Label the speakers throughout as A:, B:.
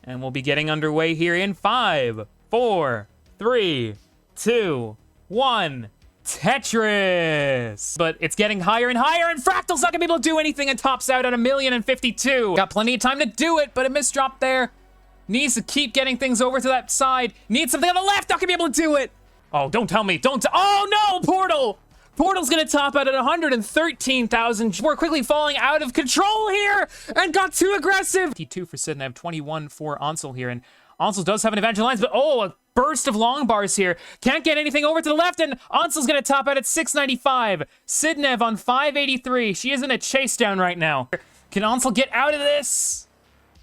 A: And we'll be getting underway here in 5, 4, 3, 2, 1. Tetris! But it's getting higher and higher, and Fractal's not gonna be able to do anything and tops out at 1,052,000. Got plenty of time to do it, but a misdrop there. Needs to keep getting things over to that side. Needs something on the left, not gonna be able to do it. Oh, don't tell me, oh no, Portal! Portal's gonna top out at 113,000. We're quickly falling out of control here and got too aggressive. 52 for Sidnev, 21 for Ansel here, and Ansel does have an advantage in lines, but oh, a burst of long bars here. Can't get anything over to the left, and Ansel's gonna top out at 695. Sidnev on 583. She is in a chase down right now. Can Ansel get out of this?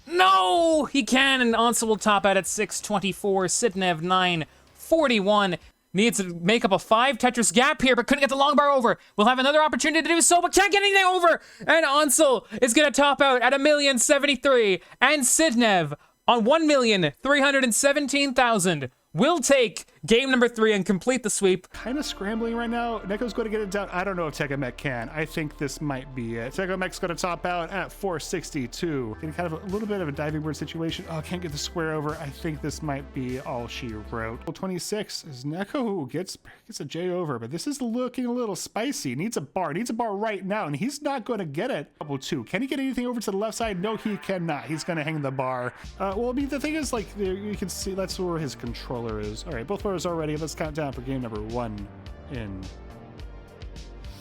A: No, he can, and Ansel will top out at 624. Sidnev 941. Needs to make up a 5 Tetris gap here, but couldn't get the long bar over. We'll have another opportunity to do so, but can't get anything over. And Ansel is gonna top out at 1,073. And Sidnev on 1,317,000 will take game number 3 and complete the sweep.
B: Kind of scrambling right now. Neco's going to get it down. I don't know if Peekayric can. I think this might be it. Peekayric going to top out at 462. In kind of a little bit of a diving board situation. Oh, can't get the square over. I think this might be all she wrote. 26 is Neco gets a J over, but this is looking a little spicy. Needs a bar right now, and he's not going to get it. Double 2. Can he get anything over to the left side? No, he cannot. He's going to hang the bar. Well, I mean, the thing is, like, you can see that's where his controller is. All right, both players are ready. Let's count down for game number 1 in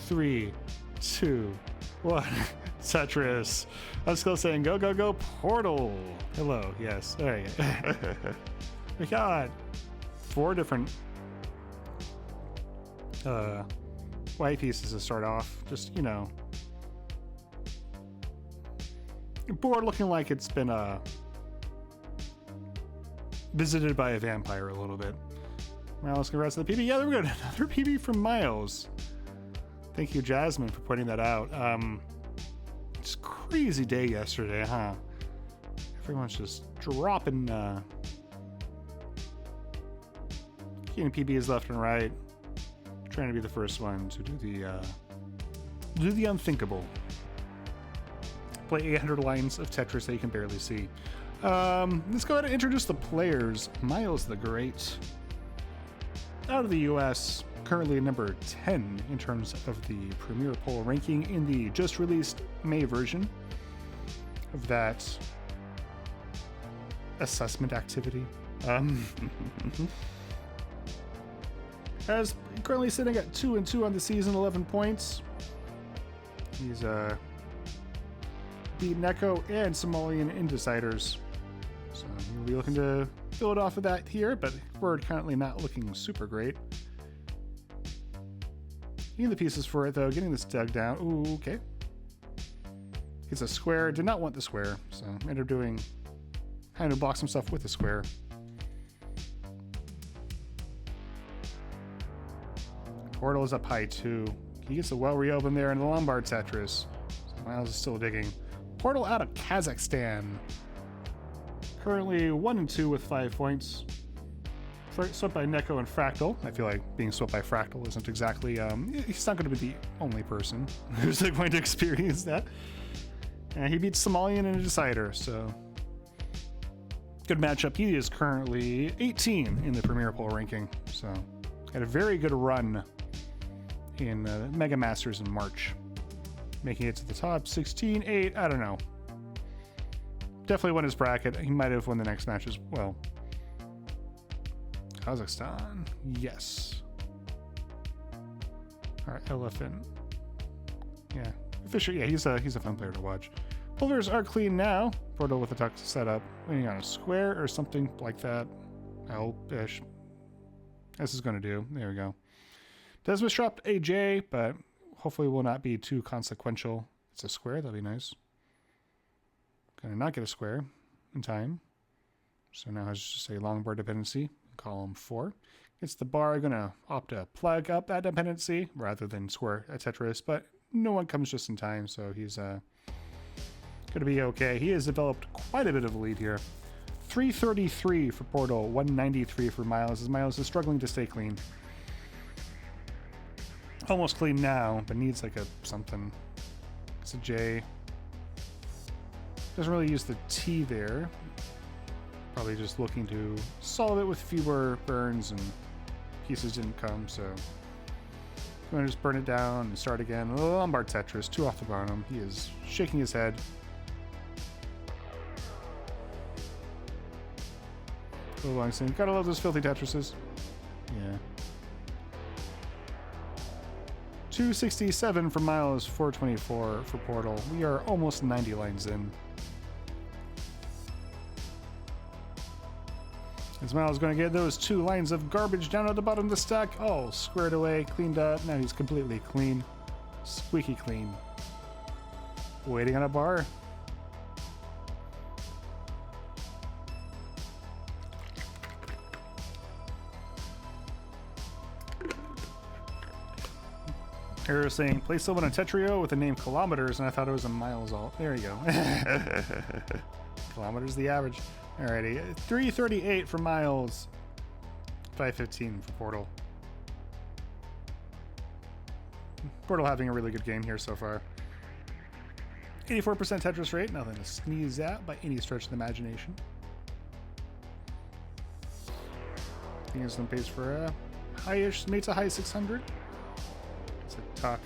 B: 3, 2, 1. Tetris. I'm still saying go, go, go, Portal. Hello, yes. All right. We got 4 different white pieces to start off. Just, you know, board looking like it's been visited by a vampire a little bit. Myles, congrats to the PB. Yeah, there we go. Another PB from Myles. Thank you, Jasmine, for pointing that out. It's a crazy day yesterday, huh? Everyone's just dropping getting PBs left and right. Trying to be the first one to do the unthinkable. Play 800 lines of Tetris that you can barely see. Let's go ahead and introduce the players. Myles the Great, out of the US, currently number 10 in terms of the Premier Poll ranking in the just released May version of that assessment activity. As currently sitting at 2-2 on the season, 11 points. He's beat Neco and Somalian Indeciders. So we'll be looking to build off of that here, but we're currently not looking super great. Getting the pieces for it though, getting this dug down. Ooh, okay. It's a square, did not want the square, so ended up doing, kind of block some stuff with the square. Portal is up high too. He gets a well reopened there in the Lombard Tetris. So Myles is still digging. Portal out of Kazakhstan. Currently 1-2 with 5 points. Swept by Neco and Fractal. I feel like being swept by Fractal isn't exactly, he's not going to be the only person who's going to experience that. And he beats Somalian in a decider, so good matchup. He is currently 18 in the Premier Poll ranking, so had a very good run in Mega Masters in March, making it to the top 16, 8, I don't know. Definitely won his bracket. He might have won the next match as well. Kazakhstan, yes. All right, Elephant. Yeah, Fisher. Yeah, he's a fun player to watch. Boulders are clean now. Portal with the tuck setup, waiting on a square or something like that. L-ish. This is going to do. There we go. Does misdrop a J, but hopefully will not be too consequential. It's a square. That'll be nice. Gonna not get a square in time. So now has just a long bar dependency. Column 4. It's the bar. Gonna opt to plug up that dependency rather than square a Tetris, but no one comes just in time, so he's gonna be okay. He has developed quite a bit of a lead here. 333 for Portal, 193 for Myles, as Myles is struggling to stay clean. Almost clean now, but needs like a something. It's a J. Doesn't really use the T there. Probably just looking to solve it with fewer burns, and pieces didn't come, so I'm going to just burn it down and start again. Lombard Tetris, 2 off the bottom. He is shaking his head. Gotta love those filthy Tetrises. Yeah. 267 for Myles, 424 for Portal. We are almost 90 lines in. As Myles going to get those 2 lines of garbage down at the bottom of the stack. Oh, squared away, cleaned up. Now he's completely clean. Squeaky clean. Waiting on a bar. Arbarrro saying, play someone on Tetrio with the name Kilometers, and I thought it was a Myles alt. There you go. Kilometers the average. Alrighty, 338 for Myles, 515 for Portal. Portal having a really good game here so far. 84% Tetris rate, nothing to sneeze at by any stretch of the imagination. I think it's some pace for a high-ish, maybe it's a high 600. It's a tuck.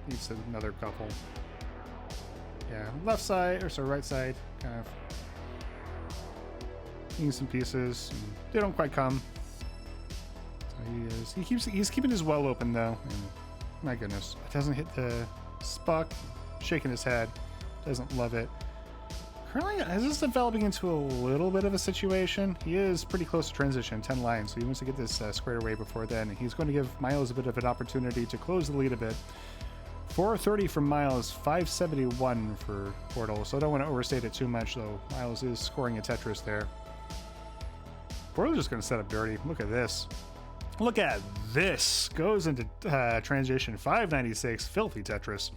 B: Needs another couple. Yeah, left side, or sorry, right side, kind of. Needs some pieces. They don't quite come. So he's keeping his well open though. And my goodness, it doesn't hit the spuck. Shaking his head. Doesn't love it. Currently, is this developing into a little bit of a situation? He is pretty close to transition, 10 lines, so he wants to get this squared away before then. He's going to give Myles a bit of an opportunity to close the lead a bit. 430 from Myles, 571 for Portal, so I don't want to overstate it too much, though. Myles is scoring a Tetris there. Portal's just going to set up dirty. Look at this. Look at this. Goes into transition, 596, filthy Tetris.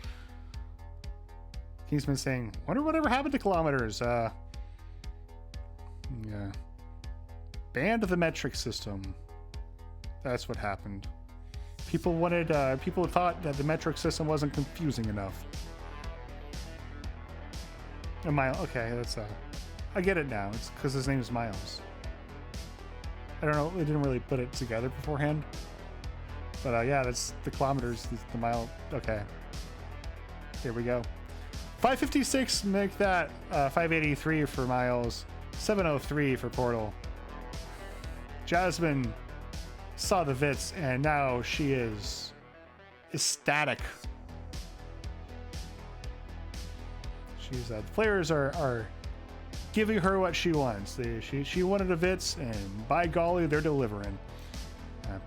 B: He's been saying, wonder whatever happened to Kilometers. Yeah. Banned the metric system. That's what happened. People thought that the metric system wasn't confusing enough. And Myles, okay, that's I get it now. It's because his name is Myles. I don't know, they didn't really put it together beforehand. But yeah, that's the Kilometers, the mile. Okay. Here we go. 556, make that 583 for Myles, 703 for Portal. Jasmine saw the Vits, and now she is ecstatic. She's the players are giving her what she wants. She wanted a Vits, and by golly, they're delivering.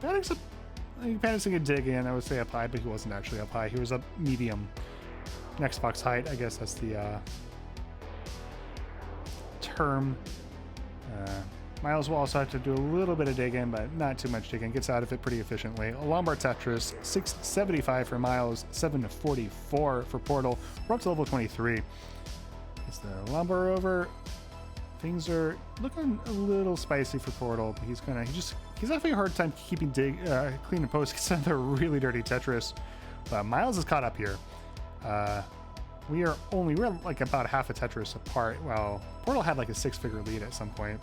B: Panic's a dig in. I would say up high, but he wasn't actually up high. He was up medium. Next box height, I guess that's the term. Myles will also have to do a little bit of digging, but not too much digging. Gets out of it pretty efficiently. A Lombard Tetris, 675 for Myles, 744 for Portal. We're up to level 23. It's the Lombard over. Things are looking a little spicy for Portal, but he's having a hard time keeping clean and post. It's another really dirty Tetris. But Myles is caught up here. We're like about half a Tetris apart, while Portal had like a 6-figure lead at some point.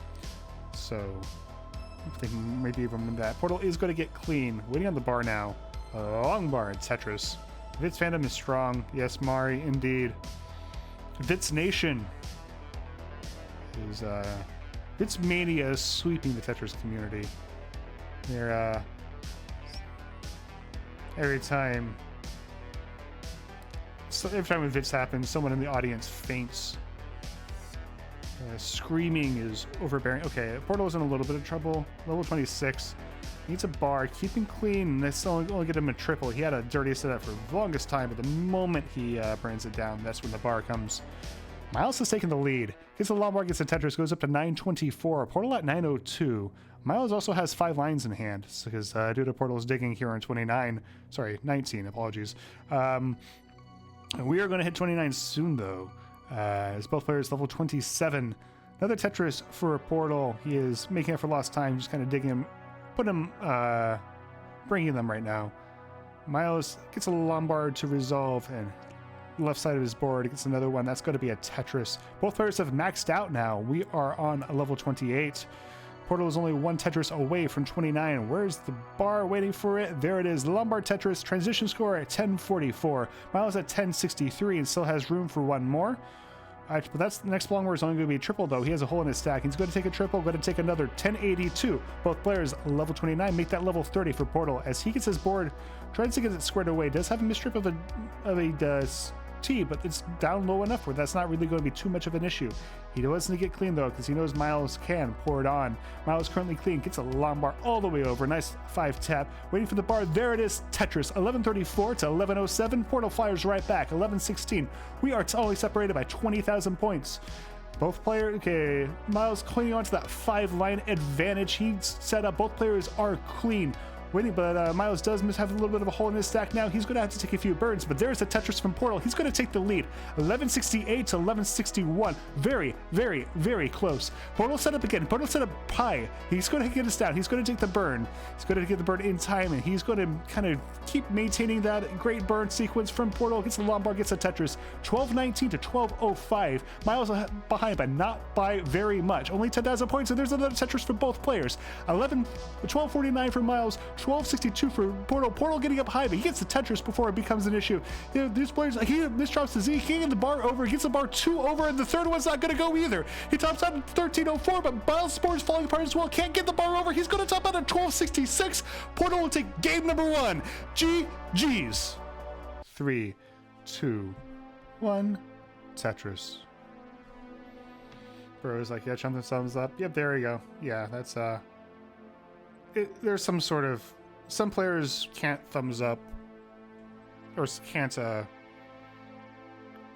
B: So I think maybe even that. Portal is going to get clean. Waiting on the bar now. Long bar Tetris. Vits fandom is strong. Yes, Mari, indeed. Vits Nation is Vits Mania is sweeping the Tetris community. They're every time when Vits happens, someone in the audience faints. Screaming is overbearing. Okay, Portal is in a little bit of trouble. Level 26. Needs a bar. Keeping clean. And that's only get him a triple. He had a dirty setup for the longest time, but the moment he burns it down, that's when the bar comes. Myles has taken the lead. Gets the Lombard, gets the Tetris, goes up to 924. Portal at 902. Myles also has 5 lines in hand, because due to Portal's digging here on 19, apologies. We are going to hit 29 soon, though. As both players level 27. Another Tetris for Portal. He is making up for lost time, just kind of digging him, bringing them right now. Myles gets a Lombard to resolve, and left side of his board. He gets another one. That's going to be a Tetris. Both players have maxed out now. We are on a level 28. Portal is only one Tetris away from 29. Where's the bar waiting for it? There it is. Lombard Tetris. Transition score at 1044. Myles at 1063 and still has room for one more. But that's the next long word is only going to be a triple, though. He has a hole in his stack. He's going to take a triple, going to take another 1082. Both players level 29 make that level 30 for Portal as he gets his board, tries to get it squared away. Does have a mistrip of a T, but it's down low enough where that's not really going to be too much of an issue. He doesn't get clean though because he knows Myles can pour it on. Myles currently clean, gets a long bar all the way over. Nice 5 tap, waiting for the bar. There it is. Tetris 1134 to 1107. Portal fires right back. 1116. We are only separated by 20,000 points. Both players, okay, Myles clinging on to that 5-line advantage. He's set up. Both players are clean. Waiting, but Myles does have a little bit of a hole in his stack now. He's going to have to take a few burns, but there's the Tetris from Portal. He's going to take the lead. 1168 to 1161. Very, very, very close. Portal set up again. Portal set up high. He's going to get us down. He's going to take the burn. He's going to get the burn in time, and he's going to kind of keep maintaining that great burn sequence from Portal. Gets the Lombard, gets a Tetris. 1219 to 1205. Myles behind, but not by very much. Only 10,000 points, and there's another Tetris for both players. 1249 for Myles. 1262 for Portal. Portal getting up high, but he gets the Tetris before it becomes an issue. You know, these players, he misdrops the Z, he can't get the bar over, he gets the bar 2 over, and the third one's not going to go either. He tops out at 1304, but Myles' board is falling apart as well. Can't get the bar over. He's going to top out at 1266. Portal will take game number 1. GG's. 3, 2, 1. Tetris. Bro's like, yeah, chump the thumbs up. Yep, there we go. Yeah, that's there's some sort of, some players can't thumbs up or can't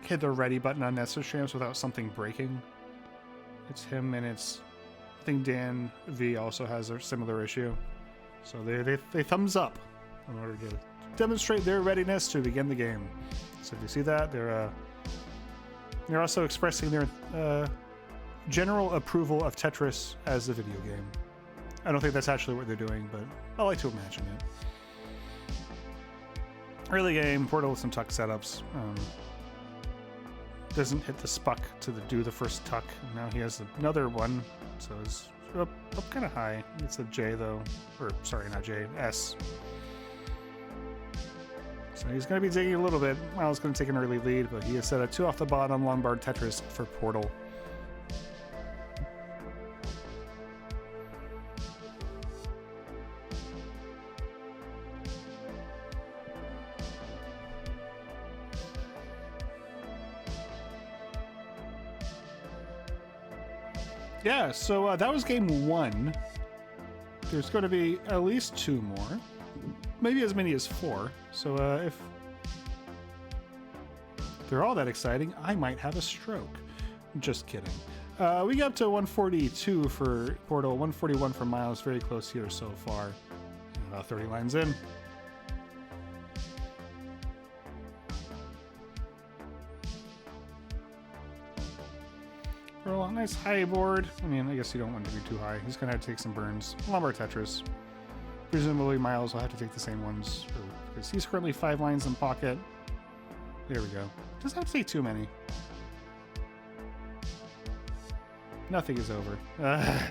B: hit the ready button on Restreamed without something breaking. It's him, and it's, I think Dan V also has a similar issue. So they thumbs up in order to demonstrate their readiness to begin the game. So if you see that, they're also expressing their general approval of Tetris as a video game. I don't think that's actually what they're doing, but I like to imagine it. Early game, Portal with some tuck setups. Doesn't hit the spuck to do the first tuck. Now he has another one, so it's up kind of high. It's a J though, or sorry, not J, S. So he's going to be digging a little bit. Myles going to take an early lead, but he has set a 2 off the bottom Lombard Tetris for Portal. Yeah, so that was game 1. There's going to be at least 2 more, maybe as many as 4. So if they're all that exciting, I might have a stroke. Just kidding. We got up to 142 for Portal, 141 for Myles. Very close here so far. About 30 lines in. Well, a nice high board. I mean, I guess you don't want it to be too high. He's going to have to take some burns. Lombard Tetris. Presumably, Myles will have to take the same ones because he's currently 5 lines in pocket. There we go. Doesn't have to take too many. Nothing is over. Yeah,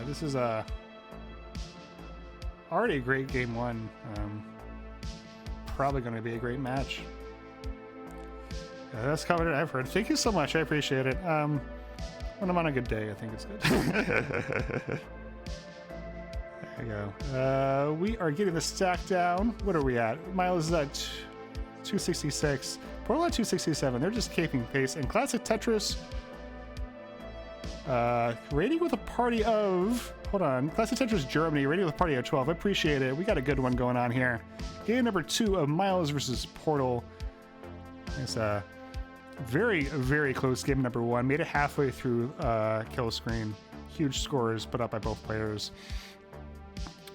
B: this is already a great game 1. Probably going to be a great match. That's covered it I've heard. Thank you so much. I appreciate it. When I'm on a good day, I think it's good. There you go. We are getting the stack down. What are we at? Myles is at 266. Portal at 267. They're just keeping pace. And Classic Tetris, rating with a party of, hold on, Classic Tetris Germany, rating with a party of 12. I appreciate it. We got a good one going on here. Game number 2 of Myles versus Portal. It's a very, very close game number 1. Made it halfway through kill screen. Huge scores put up by both players.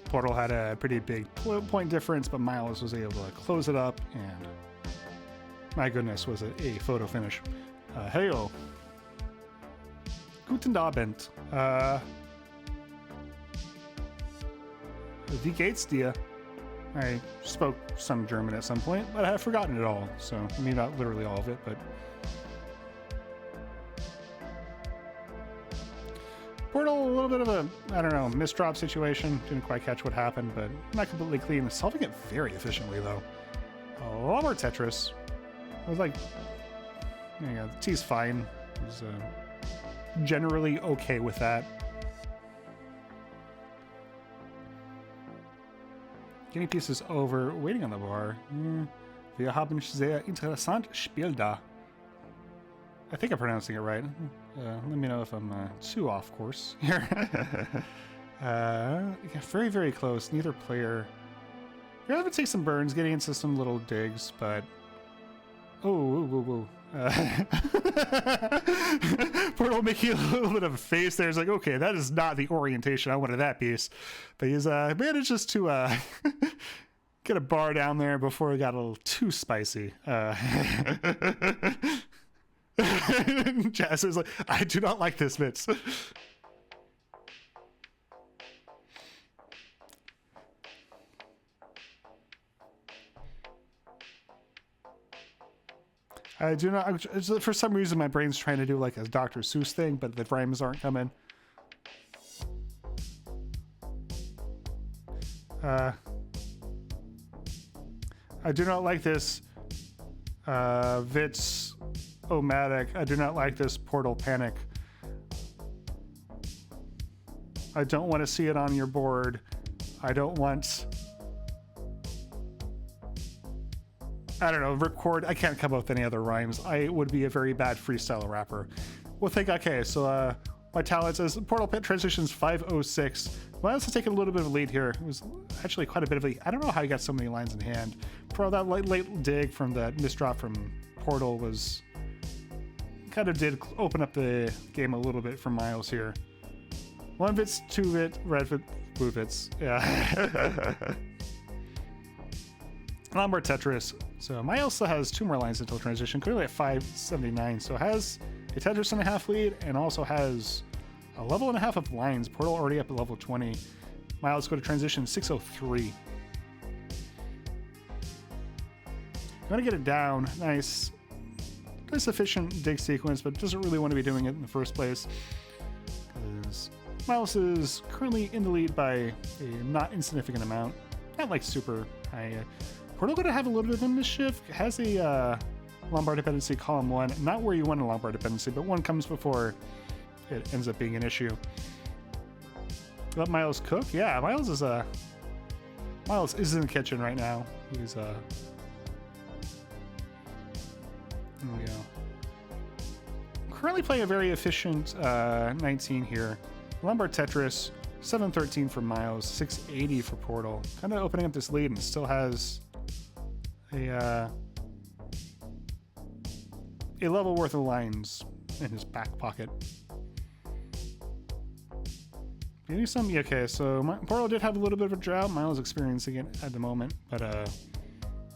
B: Portal had a pretty big point difference, but Myles was able to close it up, and my goodness, was it a photo finish. Heyo. Guten Abend. Wie geht's dir? I spoke some German at some point, but I have forgotten it all. So, I mean, not literally all of it, but... Portal, a little bit of a, I don't know, misdrop situation. Didn't quite catch what happened, but not completely clean. Solving it very efficiently, though. A lot more Tetris. I was like, there you go, the T's fine. I was generally okay with that. Getting pieces over, waiting on the bar. Wir haben sehr interessant Spiel da. I think I'm pronouncing it right. Let me know if I'm too off course here. Yeah, very, very close. Neither player. You're going to take some burns, getting into some little digs, but... Oh. Portal making a little bit of a face there. It's like, okay, that is not the orientation I wanted that piece. But he's manages to get a bar down there before it got a little too spicy. Jazz is like, I do not like this, Vince. I do not. For some reason, my brain's trying to do like a Dr. Seuss thing, but the rhymes aren't coming. I do not like this. Vits Omatic. I do not like this Portal Panic. I don't want to see it on your board. I don't want... I don't know, ripcord. I can't come up with any other rhymes. I would be a very bad freestyle rapper. Well, okay, so my talent is Portal Pit Transitions 506. Myles has taken a little bit of a lead here. It was actually quite a bit of a... I don't know how he got so many lines in hand. Probably that late dig from that misdrop from Portal was... kind of did open up the game a little bit for Myles here. 1 Vits, 2 Vit, red Vit, blue Vits. Yeah. Lombard Tetris. So Myles still has 2 more lines until transition, currently at 579. So has a Tetris and a half lead and also has a level and a half of lines. Portal already up at level 20. Myles go to transition 603. Gonna get it down. Nice efficient dig sequence, but doesn't really want to be doing it in the first place. Because Myles is currently in the lead by a not insignificant amount. Not like super high. Portal going to have a little bit of a mischief. Has a Lombard dependency column 1. Not where you want a Lombard dependency, but 1 comes before it ends up being an issue. Let Myles cook? Yeah, Myles is in the kitchen right now. He's there we go. Currently playing a very efficient 19 here. Lombard Tetris, 713 for Myles, 680 for Portal. Kind of opening up this lead and still has a level worth of lines in his back pocket. Getting some, okay, so Portal did have a little bit of a drought. Myles experiencing it at the moment, but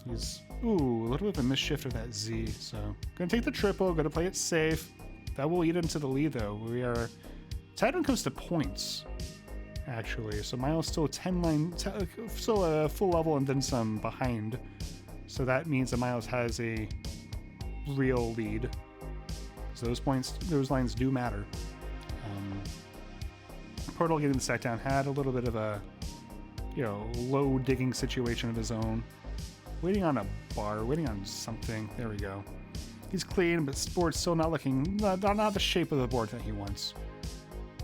B: he's, a little bit of a misshift of that Z. So gonna take the triple, gonna play it safe. That will eat into the lead though. We are tied when it comes to points, actually. So Myles still 10 line, still a full level and then some behind. So that means that Myles has a real lead. So those lines do matter. Portal getting the set down had a little bit of a, low digging situation of his own. Waiting on a bar, waiting on something. There we go. He's clean, but board's still not looking, not the shape of the board that he wants.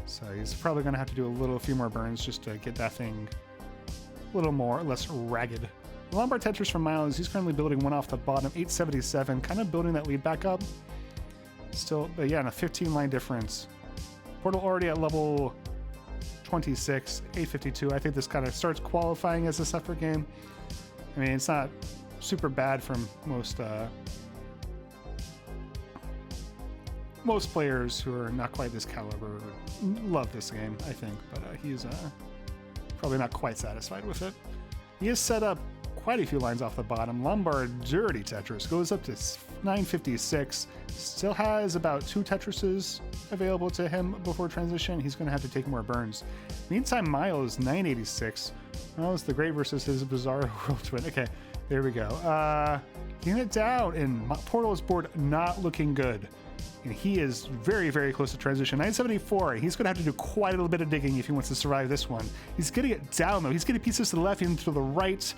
B: So he's probably going to have to do a few more burns just to get that thing a little less ragged. Lombard Tetris from Myles, he's currently building 1 off the bottom, 877, kind of building that lead back up. Still, but yeah, and a 15 line difference. Portal already at level 26, 852. I think this kind of starts qualifying as a separate game. I mean, it's not super bad from most players who are not quite this caliber love this game, I think, but he's probably not quite satisfied with it. He has set up quite a few lines off the bottom. Lombard Dirty Tetris goes up to 956. Still has about 2 Tetrises available to him before transition, he's going to have to take more burns. Meantime, Myles, 986. Myles the Great versus his Bizarro World Twin. Okay, there we go. Getting it down, and Portal's board not looking good. And he is very, very close to transition. 974. He's going to have to do quite a little bit of digging if he wants to survive this one. He's getting it down, though. He's getting pieces to the left and to the right.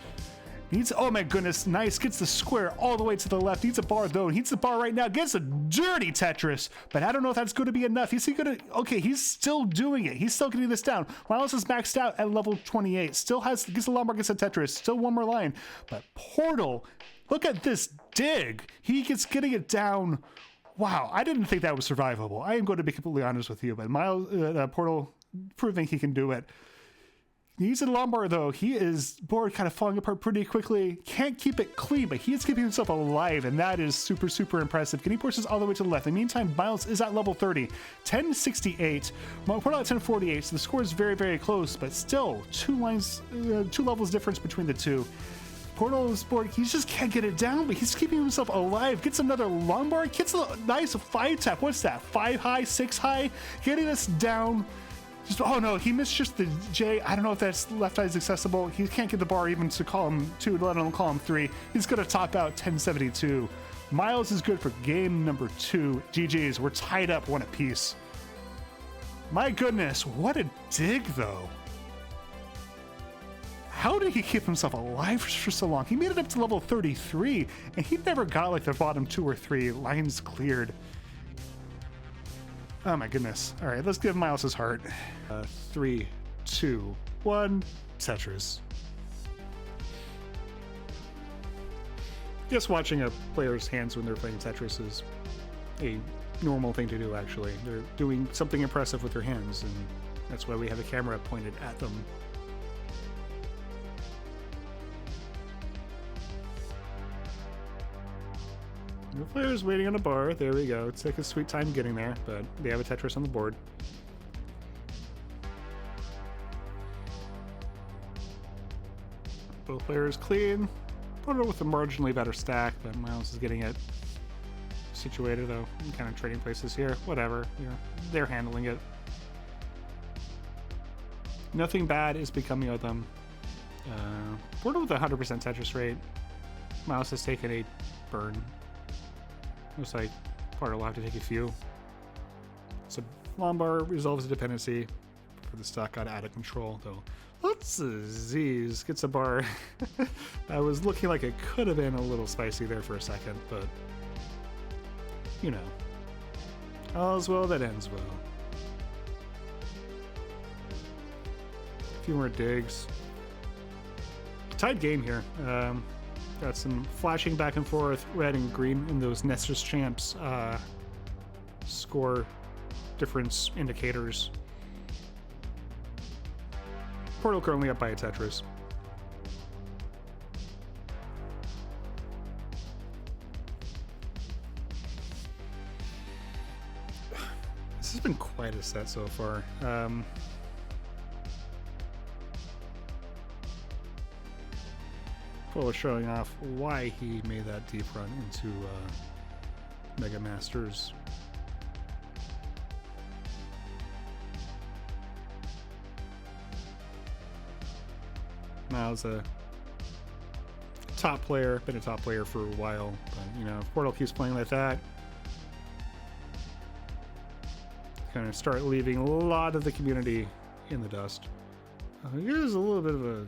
B: Needs, oh my goodness, nice. Gets the square all the way to the left. Needs a bar, though. Needs the bar right now. Gets a dirty Tetris. But I don't know if that's going to be enough. Is he going to... Okay, he's still doing it. He's still getting this down. Myles is maxed out at level 28. Still has... Gets the Lombard, gets a Tetris. Still one more line. But Portal, look at this dig. He gets getting it down... Wow, I didn't think that was survivable. I am going to be completely honest with you, but Myles, Portal proving he can do it. He's in Lombard, though. He is board kind of falling apart pretty quickly. Can't keep it clean, but he is keeping himself alive, and that is super, super impressive. Getting pushes all the way to the left. In the meantime, Myles is at level 30. 1068. Portal at 1048, so the score is very, very close, but still two levels difference between the two. Portal's board, he just can't get it down, but he's keeping himself alive. Gets another Lombard, gets a nice 5-tap. What's that? 5 high, 6 high? Getting us down. Just, oh no, he missed just the J. I don't know if that's left eye is accessible. He can't get the bar even to column 2, let alone column 3. He's going to top out 1072. Myles is good for game number 2. GG's, we're tied up 1 apiece. My goodness, what a dig though. How did he keep himself alive for so long? He made it up to level 33, and he never got like the bottom 2 or 3 lines cleared. Oh my goodness. All right, let's give Myles his heart. 3, 2, 1, Tetris. Just watching a player's hands when they're playing Tetris is a normal thing to do, actually. They're doing something impressive with their hands, and that's why we have the camera pointed at them. The player's waiting on a bar. There we go. It's like a sweet time getting there, but they have a Tetris on the board. Both players clean. Portal with a marginally better stack, but Myles is getting it situated, though. I'm kind of trading places here. Whatever. Yeah, they're handling it. Nothing bad is becoming of them. Portal with a 100% Tetris rate. Myles has taken a burn. Looks like Portal will have to take a few. So Lombard resolves the dependency before the stock got out of control, though. Let's Z's gets a bar. That was looking like it could have been a little spicy there for a second, but you know, all's well that ends well. A few more digs. Tied game here. Got some flashing back and forth, red and green in those Nessus Champs score difference indicators. Portal currently up by a Tetris. This has been quite a set so far. Portal showing off why he made that deep run into Mega Masters. Myles a top player, been a top player for a while, but you know, if Portal keeps playing like that, gonna start leaving a lot of the community in the dust. Here's a little bit of a...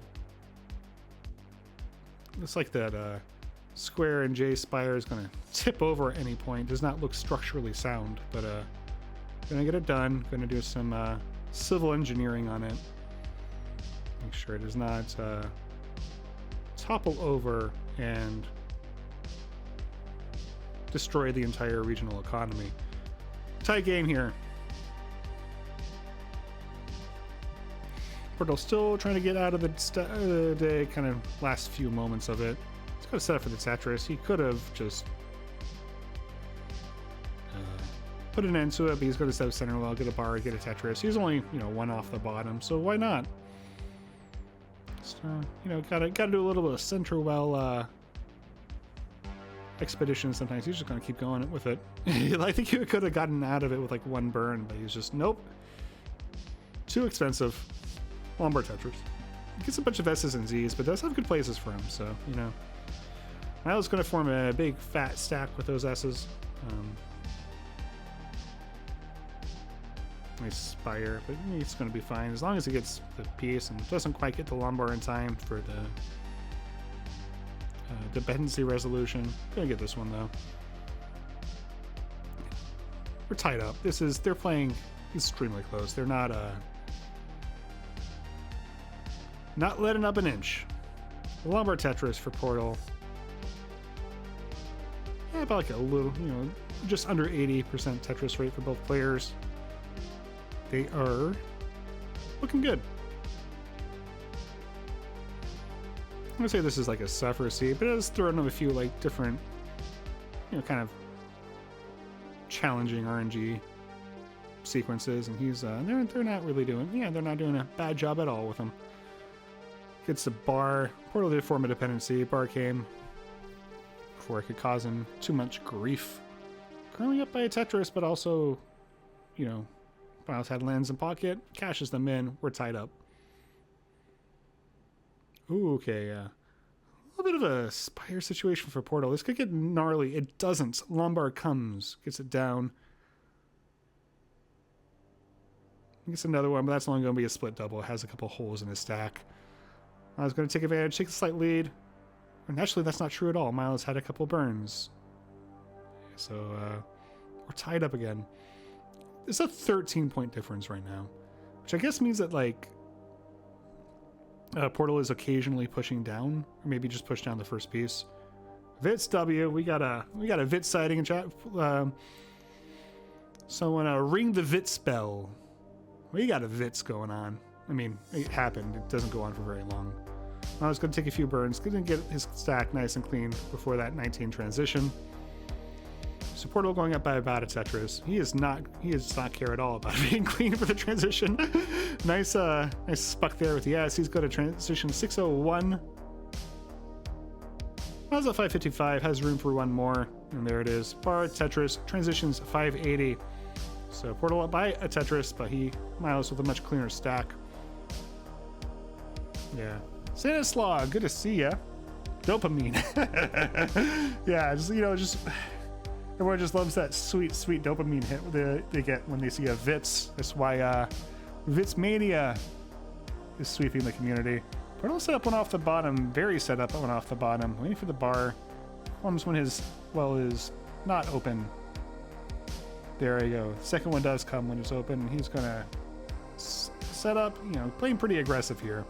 B: Looks like that square and J spire is going to tip over at any point. Does not look structurally sound, but gonna get it done. Gonna do some civil engineering on it. Make sure it does not topple over and destroy the entire regional economy. Tight game here. Portal still trying to get out of the day, kind of last few moments of it. He's got to set up for the Tetris. He could have just put an end to it, but he's going to set up center well, get a bar, get a Tetris. He's only, you know, 1 off the bottom, so why not? Just, you know, gotta do a little bit of center well expedition sometimes. He's just going to keep going with it. I think he could have gotten out of it with like one burn, but he's just, nope. Too expensive. Lombard Tetris. He gets a bunch of S's and Z's, but does have good places for him, so, you know. Myles is going to form a big fat stack with those S's. Nice Spire, but it's going to be fine as long as he gets the piece and doesn't quite get the Lombard in time for the dependency resolution. Gonna get this one though. We're tied up. They're playing extremely close. They're not letting up an inch. The Lombard Tetris for Portal. Yeah, about like a little, you know, just under 80% Tetris rate for both players. They are looking good. I'm gonna say this is like a suffer seed, but it has thrown in a few like different, you know, kind of challenging RNG sequences, and he's they're not really doing, they're not doing a bad job at all with him. Gets the bar. Portal did form a dependency. Bar came before it could cause him too much grief. Currently up by a Tetris, but also, you know, Myles had lands in pocket, cashes them in. We're tied up. Ooh, okay, a little bit of a Spire situation for Portal. This could get gnarly. It doesn't. Lombard comes, gets it down. Gets another one, but that's only going to be a split double. It has a couple holes in his stack. I was going to take advantage, take a slight lead. And actually, that's not true at all. Myles had a couple burns. So, we're tied up again. It's a 13-point difference right now, which I guess means that, like, Portal is occasionally pushing down, or maybe just push down the first piece. Vitz W, we got a Vitz sighting in chat. Someone ring the Vitz spell. We got a Vitz going on. I mean, it happened. It doesn't go on for very long. I was going to take a few burns. Going to get his stack nice and clean before that 19 transition. So Portal going up by about a Tetris. He does not care at all about being clean for the transition. nice spuck there with the S. He's got a transition 601. Myles at 555, has room for one more, and there it is. Bar Tetris, transitions 580. So Portal up by a Tetris, but Myles with a much cleaner stack. Yeah. Stanislaw, good to see ya. Dopamine. Yeah, just everyone just loves that sweet, sweet dopamine hit they get when they see a Vitz. That's why Vitz Mania is sweeping the community. Portal set up one off the bottom, very set up one off the bottom, waiting for the bar. Comes when his well is not open. There you go. Second one does come when it's open. He's gonna set up, playing pretty aggressive here.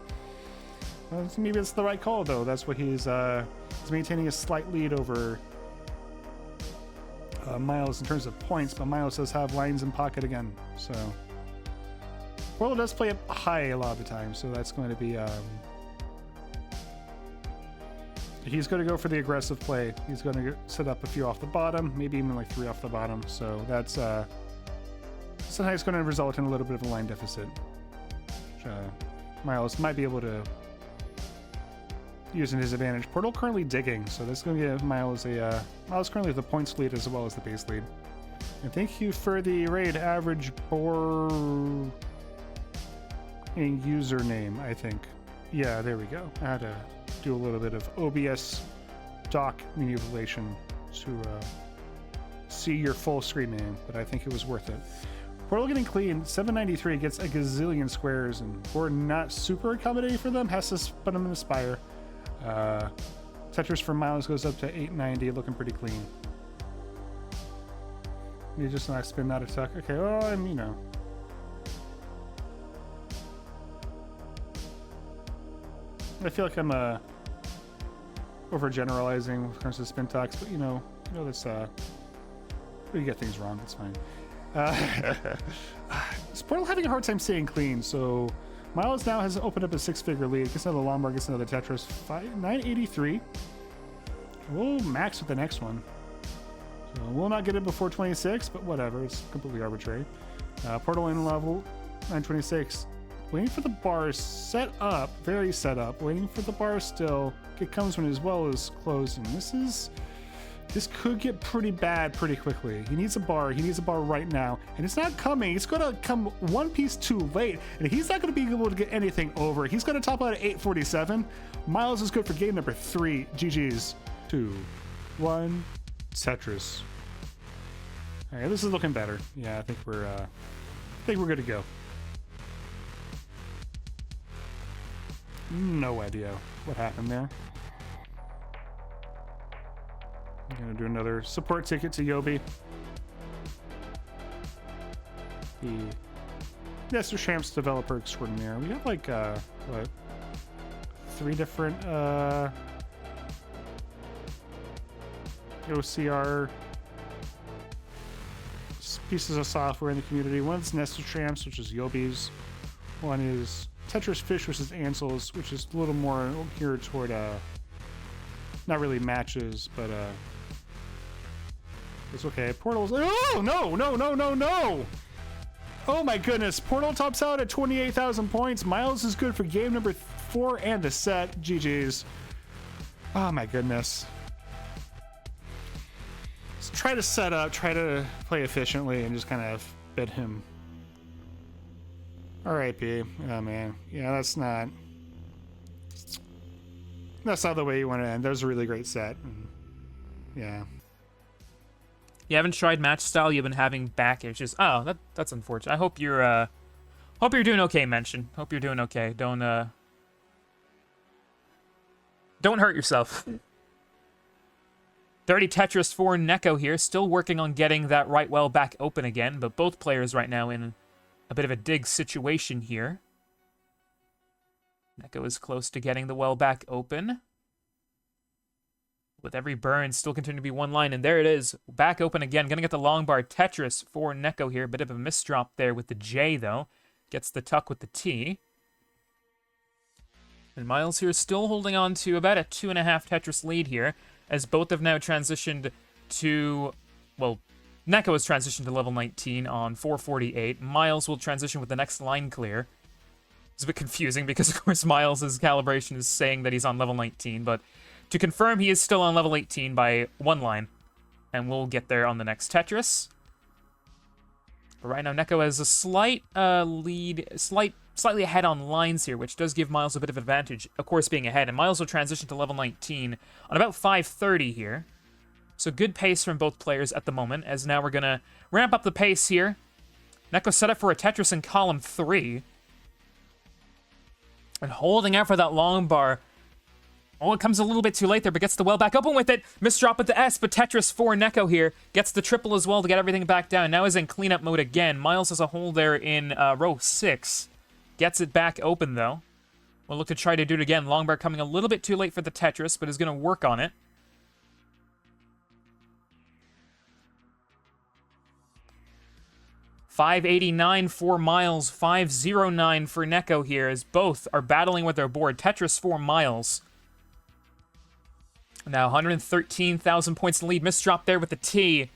B: Well, maybe it's the right call though. That's what he's maintaining a slight lead over Myles in terms of points, but Myles does have lines in pocket again. So Portal does play up high a lot of the time, so that's going to be he's going to go for the aggressive play. He's going to set up a few off the bottom, maybe even like 3 off the bottom. So that's sometimes going to result in a little bit of a line deficit, which Myles might be able to use in his advantage. Portal currently digging, so that's going to give Myles Myles currently the points lead as well as the base lead. And thank you for the raid, average boring username, I think. Yeah, there we go. I had to do a little bit of OBS dock manipulation to see your full screen name, but I think it was worth it. Portal getting clean, 793 gets a gazillion squares, and we're not super accommodating for them. Has to put them in the Spire. Tetris for Myles goes up to 890, looking pretty clean. You just not spin that attack. Okay, well, I feel like I'm overgeneralizing when it comes to spin talks, but that's we get things wrong. It's fine. Is Portal having a hard time staying clean? So Myles now has opened up a 6-figure lead. Gets another Lombard, gets another Tetris. 983. We'll max with the next one. So we'll not get it before 26, but whatever. It's completely arbitrary. Portal in level 926. Waiting for the bar set up. Very set up. Waiting for the bar still. It comes when his well is closed. And this is This could get pretty bad pretty quickly. He needs a bar. He needs a bar right now. And it's not coming. It's going to come one piece too late. And he's not going to be able to get anything over. He's going to top out at 847. Myles is good for game number 3. GG's. 2, 1, Tetris. All right, this is looking better. Yeah, I think we're good to go. No idea what happened there. I'm gonna do another support ticket to Yobi. The Restreamed developer extraordinaire. We have like what, 3 different OCR pieces of software in the community. One's Restreamed, which is Yobi's. One is Tetris Fish, which is Ansel's, which is a little more geared toward not really matches, but it's okay. Portal's oh no! Oh my goodness! Portal tops out at 28,000 points. Myles is good for game number 4 and the set. GG's. Oh my goodness. Let's try to set up, try to play efficiently, and just kind of bid him. All right, B. Oh man, yeah, that's not the way you want to end. That was a really great set. And yeah.
A: You haven't tried match style. You've been having back issues. Oh, that's unfortunate. I hope you're doing okay, Mention. Hope you're doing okay. Don't hurt yourself. Dirty Tetris for Neco here, still working on getting that right well back open again, but both players right now in a bit of a dig situation here. Neco is close to getting the well back open. With every burn, still continue to be one line, and there it is. Back open again. Gonna get the long bar Tetris for Neco here. Bit of a misdrop there with the J, though. Gets the tuck with the T. And Myles here still holding on to about a 2.5 Tetris lead here, as both have now transitioned to, well, Neco has transitioned to level 19 on 448. Myles will transition with the next line clear. It's a bit confusing because, of course, Myles' calibration is saying that he's on level 19, but to confirm, he is still on level 18 by 1 line, and we'll get there on the next Tetris. But right now, Neco has a slight lead, slightly ahead on lines here, which does give Myles a bit of advantage, of course, being ahead. And Myles will transition to level 19 on about 5:30 here. So good pace from both players at the moment, as now we're going to ramp up the pace here. Neco set up for a Tetris in column 3. And holding out for that long bar. Oh, it comes a little bit too late there, but gets the well back open with it. Misdrop at the S, but Tetris for Neco here. Gets the triple as well to get everything back down. Now is in cleanup mode again. Myles has a hole there in row 6. Gets it back open, though. We'll look to try to do it again. Long bar coming a little bit too late for the Tetris, but is going to work on it. .589 for Myles, 509 for Neco here, as both are battling with their board. Tetris for Myles. Now 113,000 points in lead. Misdrop there with the T.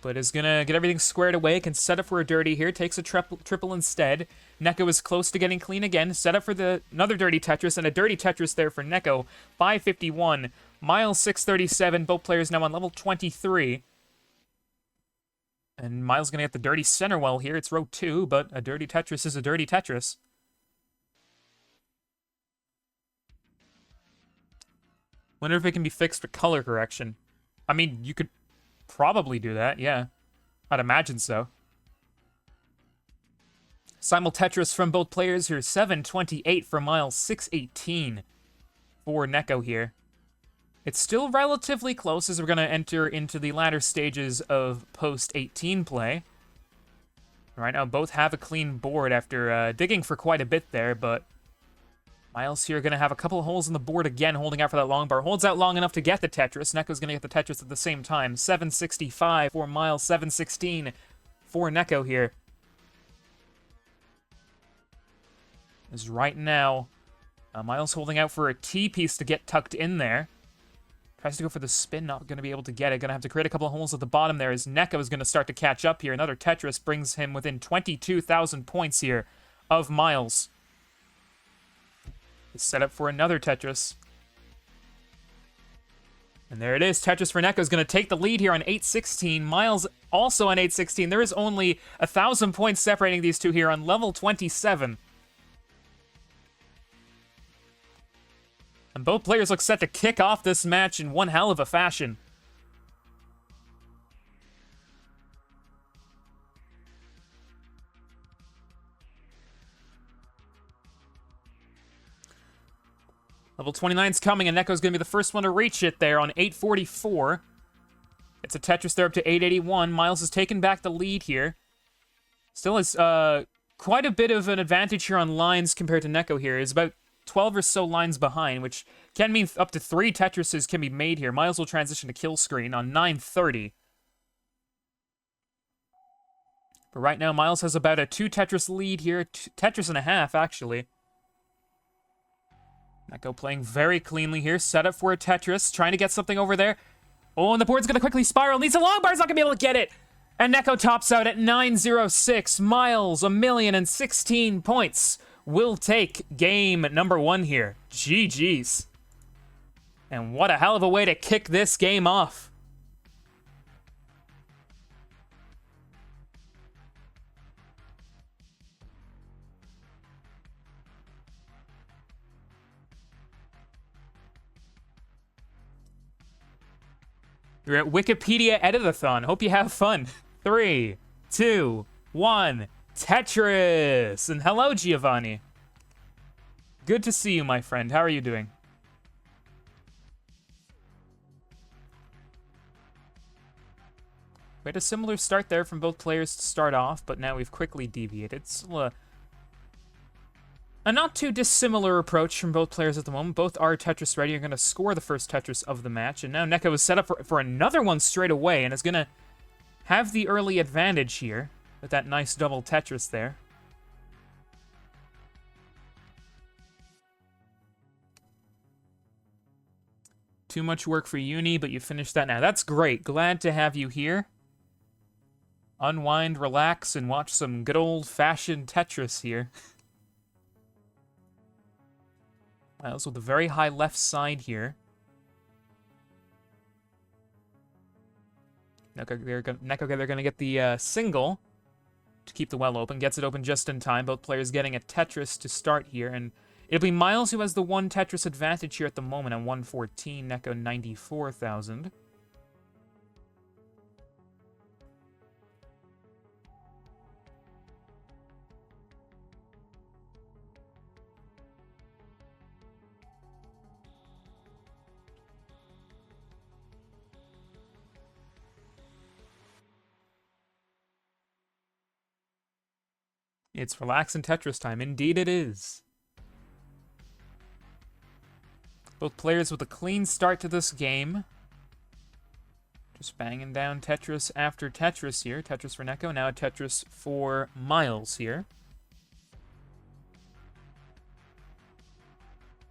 A: But is going to get everything squared away. Can set up for a dirty here. Takes a triple instead. Neco is close to getting clean again. Set up for another dirty Tetris. And a dirty Tetris there for Neco. 551. Myles 637. Both players now on level 23. And Myles going to get the dirty center well here. It's row 2, but a dirty Tetris is a dirty Tetris. Wonder if it can be fixed with color correction. I mean, you could probably do that, yeah. I'd imagine so. Simul Tetris from both players here. 728 for Myles, 618 for Neco here. It's still relatively close as we're going to enter into the latter stages of post-18 play. Right now, both have a clean board after digging for quite a bit there, but Myles here going to have a couple of holes in the board again, holding out for that long bar. Holds out long enough to get the Tetris. Neco's going to get the Tetris at the same time. 765 for Myles, 716 for Neco here. As right now, Myles holding out for a T piece to get tucked in there. Tries to go for the spin, not going to be able to get it. Going to have to create a couple of holes at the bottom there as Neco is going to start to catch up here. Another Tetris brings him within 22,000 points here of Myles. Set up for another Tetris. And there it is. Tetris for Neco is going to take the lead here on 816. Myles also on 816. There is only 1,000 points separating these two here on level 27. And both players look set to kick off this match in one hell of a fashion. Level 29's coming, and Neco's going to be the first one to reach it there on 844. It's a Tetris there up to 881. Myles has taken back the lead here. Still has quite a bit of an advantage here on lines compared to Neco here. He's about 12 or so lines behind, which can mean up to 3 Tetrises can be made here. Myles will transition to kill screen on 930. But right now, Myles has about a 2 Tetris lead here. Tetris and a half, actually. Neco playing very cleanly here. Set up for a Tetris. Trying to get something over there. Oh, and the board's going to quickly spiral. Needs a long bar. He's not going to be able to get it. And Neco tops out at 906. Myles, 1,016 points. Will take game number 1 here. GG's. And what a hell of a way to kick this game off. You're at Wikipedia Editathon. Hope you have fun. 3, 2, 1. Tetris! And hello, Giovanni. Good to see you, my friend. How are you doing? We had a similar start there from both players to start off, but now we've quickly deviated. Still a not too dissimilar approach from both players at the moment. Both are Tetris ready. Are going to score the first Tetris of the match. And now Neco is set up for another one straight away and is going to have the early advantage here with that nice double Tetris there. Too much work for uni, but you finished that now. That's great. Glad to have you here. Unwind, relax, and watch some good old-fashioned Tetris here. Myles with a very high left side here. Neco, they're going to get the single to keep the well open. Gets it open just in time. Both players getting a Tetris to start here. And it'll be Myles who has the 1 Tetris advantage here at the moment on 114. Neco 94,000. It's relaxing Tetris time. Indeed it is. Both players with a clean start to this game. Just banging down Tetris after Tetris here. Tetris for Neco, now a Tetris for Myles here.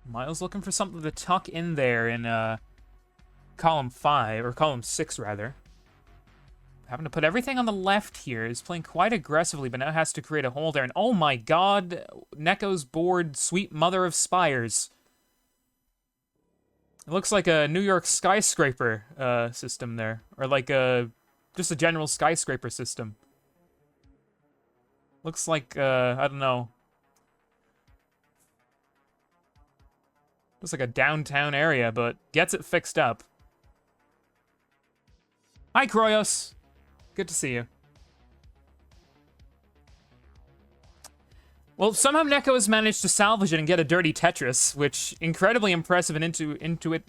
A: Myles looking for something to tuck in there in column 5, or column 6 rather. Having to put everything on the left here. Is playing quite aggressively, but now has to create a hole there. And oh my god, Neco's board, sweet mother of spires. It looks like a New York skyscraper system there. Or like just a general skyscraper system. Looks like, I don't know. Looks like a downtown area, but gets it fixed up. Hi, Kroyos. Good to see you. Well, somehow Neco has managed to salvage it and get a dirty Tetris, which incredibly impressive and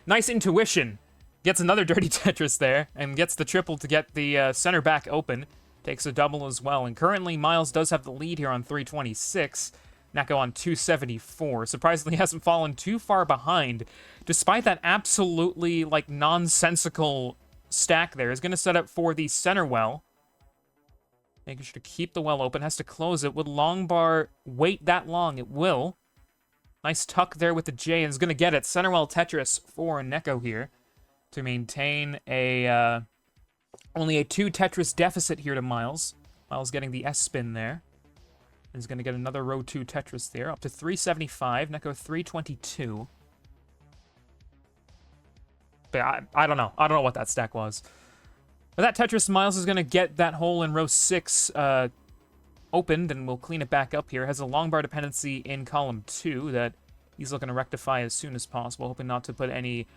A: nice intuition. Gets another dirty Tetris there and gets the triple to get the center back open. Takes a double as well. And currently, Myles does have the lead here on 326. Neco on 274. Surprisingly, hasn't fallen too far behind, despite that absolutely like nonsensical stack there. Is going to set up for the center well. Making sure to keep the well open. Has to close it. Would long bar wait that long? It will. Nice tuck there with the J, and is going to get it. Center well Tetris for Neco here to maintain a only a 2 Tetris deficit here to Myles. Myles getting the S spin there. And is going to get another row 2 Tetris there. Up to 375. Neco 322. But I don't know. I don't know what that stack was. But that Tetris, Myles is going to get that hole in row 6 opened, and we'll clean it back up here. Has a long bar dependency in column 2 that he's looking to rectify as soon as possible, hoping not to put any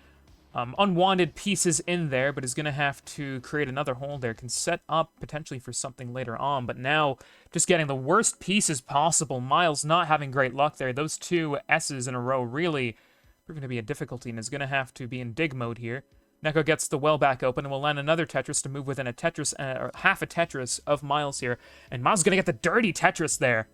A: unwanted pieces in there, but is going to have to create another hole there. Can set up potentially for something later on, but now just getting the worst pieces possible. Myles not having great luck there. Those 2 S's in a row really proving to be a difficulty, and is going to have to be in dig mode here. Neco gets the well back open and will land another Tetris to move within a Tetris, or half a Tetris of Myles here. And Myles is going to get the dirty Tetris there.